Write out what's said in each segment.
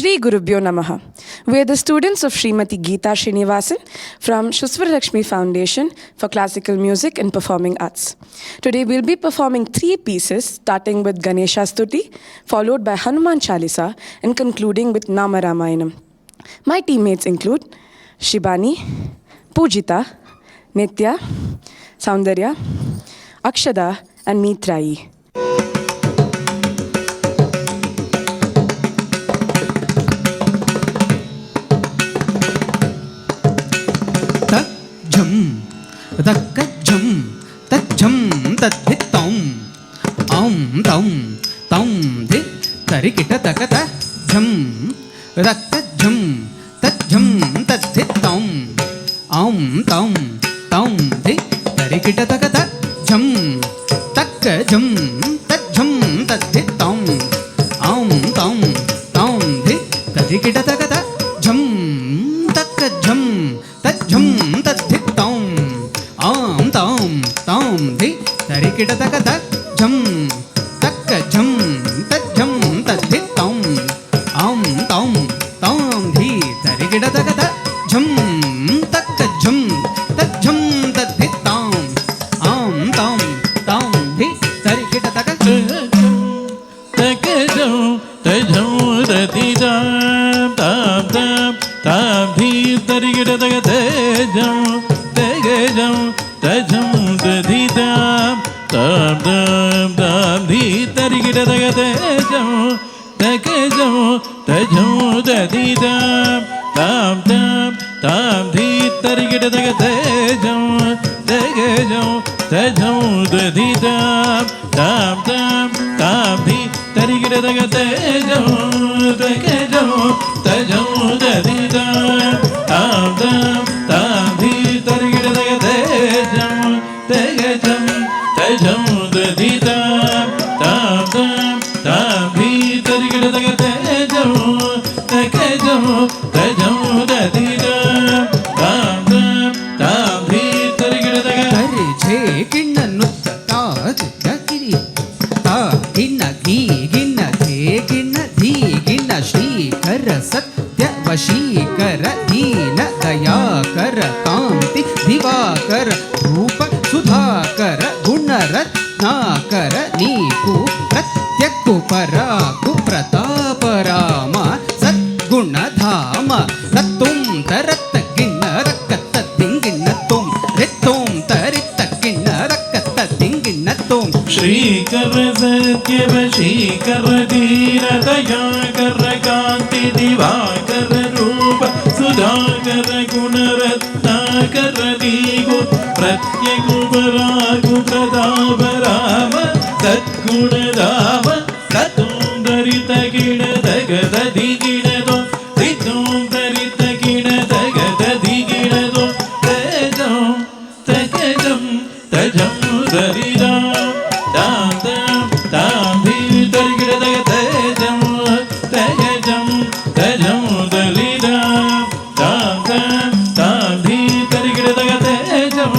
Shri Gurubhyo Namaha. We are the students of Srimati Geeta Srinivasan from Shushwara Lakshmi Foundation for Classical Music and Performing Arts. Today we'll be performing 3 pieces, starting with Ganesha Stuti, followed by Hanuman Chalisa, and concluding with Nama Ramayanam. My teammates include Shibani, Pujita, Nitya, Soundarya, Akshada, and Mitrai. Dakajam, tajam, tadhitam, tam, di, tarikita takata, jam, dakajam, tajam, tadhitam, tam, di, tarikita takata, jam, takajam, tajam, tadhitam, tam, di, tarikita takata, jam, takajam, tajam, tadhitam. Tam di tarikita takata jam takajam tajam tadhitam tam di tarikita takata jam takajam tajam tadhitam tam di tarikita takata takajam tajam tadhitam tam di tarikita takata jam tajam tadhitam tam di tarikita takata jam takajam tajam tadhitam tam di tarikita takata jam takajam tajam tadhitam tam di tarikita takata jam takajam tajam tadhitam tam di tarikita takata jam takajam tajam tadhitam tam di tarikita takata jam takajam tajam tadhitam tam di tarikita takata tarje kinnanutta taaj dakiri ta ginna gi ginna the ginna dhi ginna shri kara satya vashikara dina dayakar कांति दिवाकर रूप सुधाकर गुणरत्नाकर नीकु प्रत्यक्कु पराकु प्रताप राम सद्गुणधाम तत्तुम तरत्त गिण्णरक्कत्त तिंगिण्णतुम रित्तुम तरित्त गिण्णरक्कत्त तिंगिण्णतुम श्रीकर सत्य वशीकर धीर दयाकर कांति दिवाकर रूप सुधाकर गुणरत्नाकर दीगु प्रत्यगु परागु प्रताप राम सद्गुणधाम तत्तुं दरित गिण दगद दिगिणदो तित्तुं दरित गिण दगद दिगिणदो तजं दरिदां तां धी दरिगिण दगद जं तजं दलिदां तां धी दरिगिण दगद जं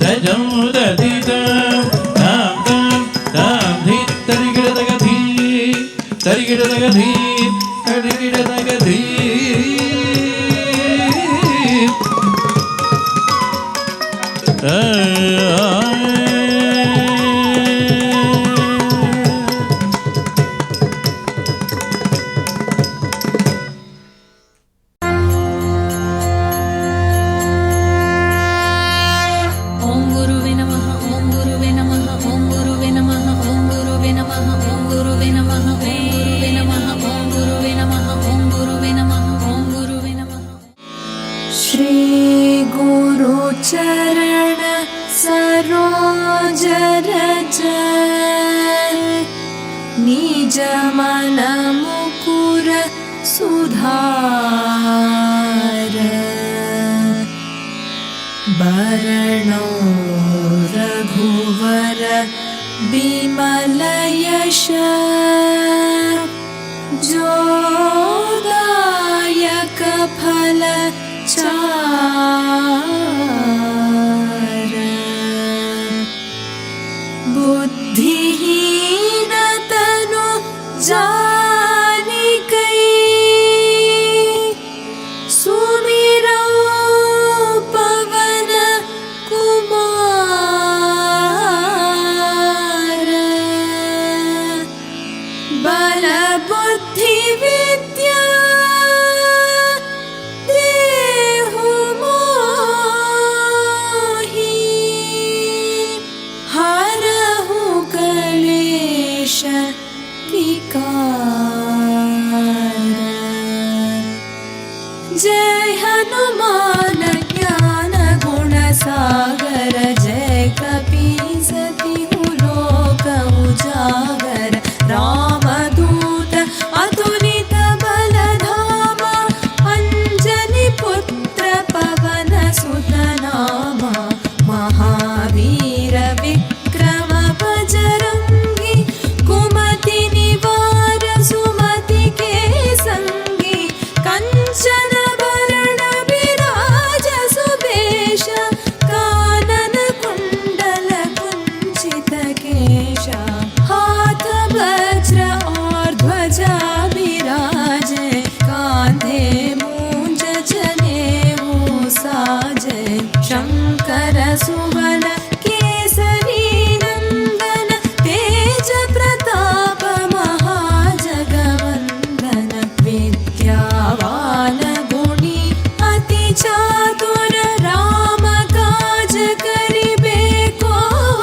तजं दलिदां तां धी दरिगिण दगधी दरिगिण दगधी दरिगिण दगधी चरण सरोज रज निज मन मुकुर सुधार बरणो रघुवर बिमल यश जोदायक फल चार बुद्धिहीन तनु जानिके बल बुद्धि विद्या देहु मोहि हरहु कलेश विकार। जय हनुमान ज्ञान गुण सागर जय कपीस तिहु लोक उजागर। रामदूत अतुलित बल धामा अंजनी पुत्र पवन सुत नामा। महावीर विक्रम बजरंगी कुमति निवार सुमति के संगी। कंचन वरण विराज सुबेश कानन कुंडल कुंचित केशा। हाथ वज्र और ध्वजा विराजे कांधे मूंज जनेऊ साजे। शंकर सुवन केसरी नंदन तेज प्रताप महाजगवंदन। विद्यावान गुणी अति चातुर राम काज करिबे को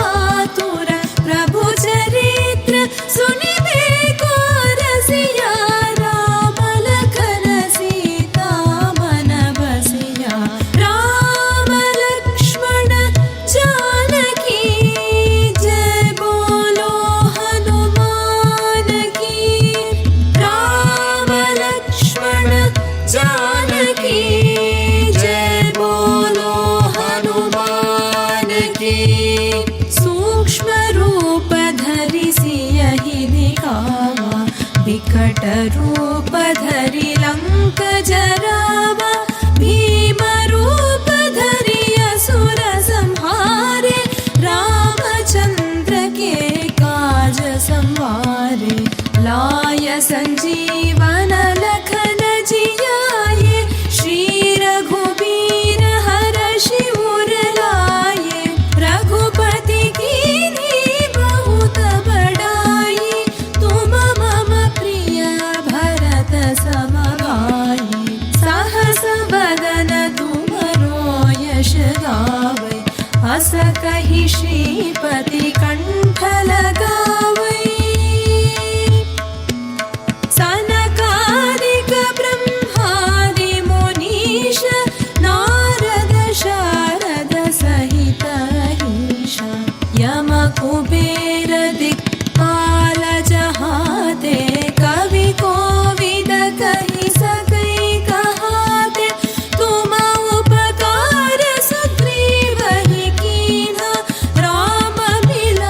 आतुर। प्रभु चरित्र सुनिबे को रसिया राम लखन सीता मन बसिया। राम लक्ष्मण जानकी जय बोलो हनुमान की। राम लक्ष्मण जानकी जय बोलो हनुमान की। सूक्ष्म रूप धरि सियहि दिखावा विकट रूप धरि लंक जरावा। भीम रूप धरि असुर संहारे रामचंद्र के काज संवारे। लाय संजीवन लखन जियाए श्री रघुबीर हरषि उर लाए। रघुपति कीन्ही बहुत बड़ाई तुम मम प्रिय भरत सम भाई। सहस बदन तुमरो यश गावै हस कहि श्रीपति कंठ लगावै। सनकादिक ब्रह्मादि मुनीश नारद शारद सहित अहीश। यम कुबेर दिक्पाल जहाते कवि कोविद कहि सकै कहाते। तुम उपकार सुग्रीव ही कीन्हा राम मिला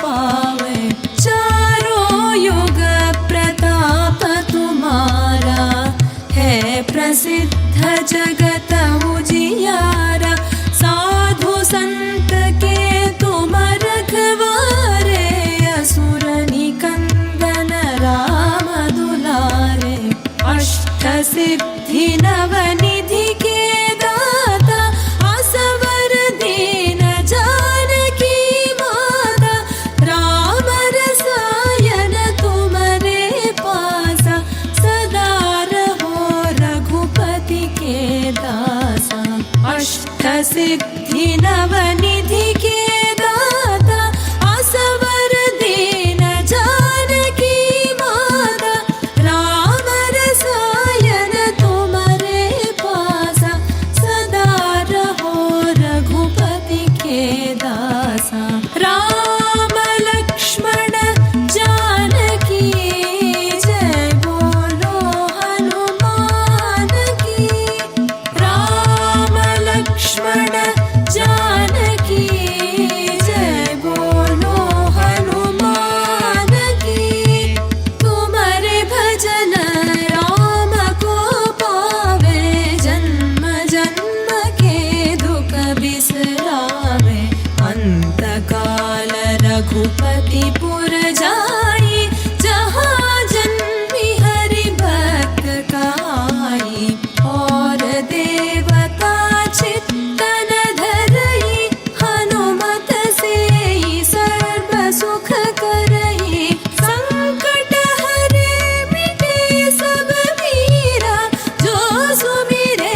पावे। चारों युग प्रताप तुम्हारा, है प्रसिद्ध जगत उजियारा। साधु संत के तुम रखवारे, असुर निकंदन राम दुलारे। अष्ट सिद्धि नवनिधि के दाता, असवर दीन जानकी माता। राम रसायन तुम्हारे पासा, सदा रहो रघुपति के दासा। अष्ट सिद्धि नवनिधि के दाता, असवर दीन जानकी माता। राम रसायन तुम्हारे पासा, सदा रहो रघुपति के दासा। राम लक्ष्मण जानकी जय, बोलो हनुमान की। राम लक्ष्मण जानकी जय, बोलो हनुमान की। तुम्हारे भजन राम को पावे, जन्म जन्म के दुख बिसरावे। अंत काल रघुपति पुर जाई, जहाँ जन्मी हरि भक्त कहाई। और देवता चित्तन धरई, हनुमत सेई सर्व सुख करई। संकट हरे मिटे सब पीरा, जो सुमिरे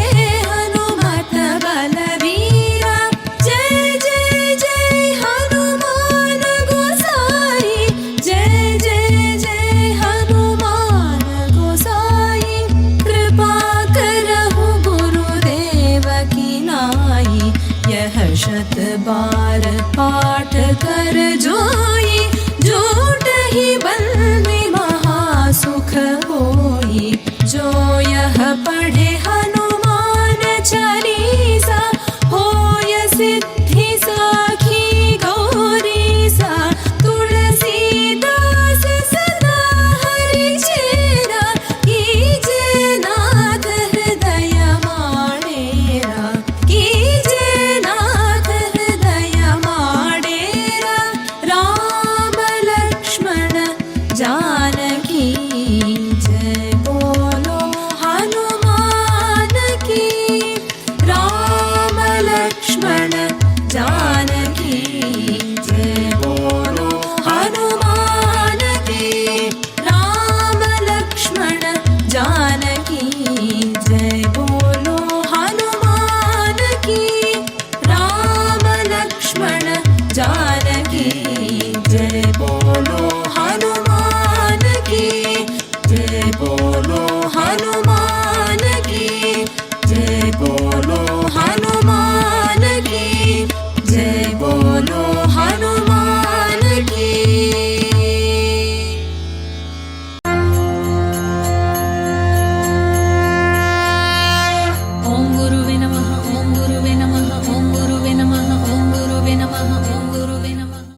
हनुमत बलवीरा। जय जय जय हनुमान गोसाई, जय जय जय हनुमान गोसाई। कृपा करहु गुरुदेव की नाई, यह शत बार पाठ कर जो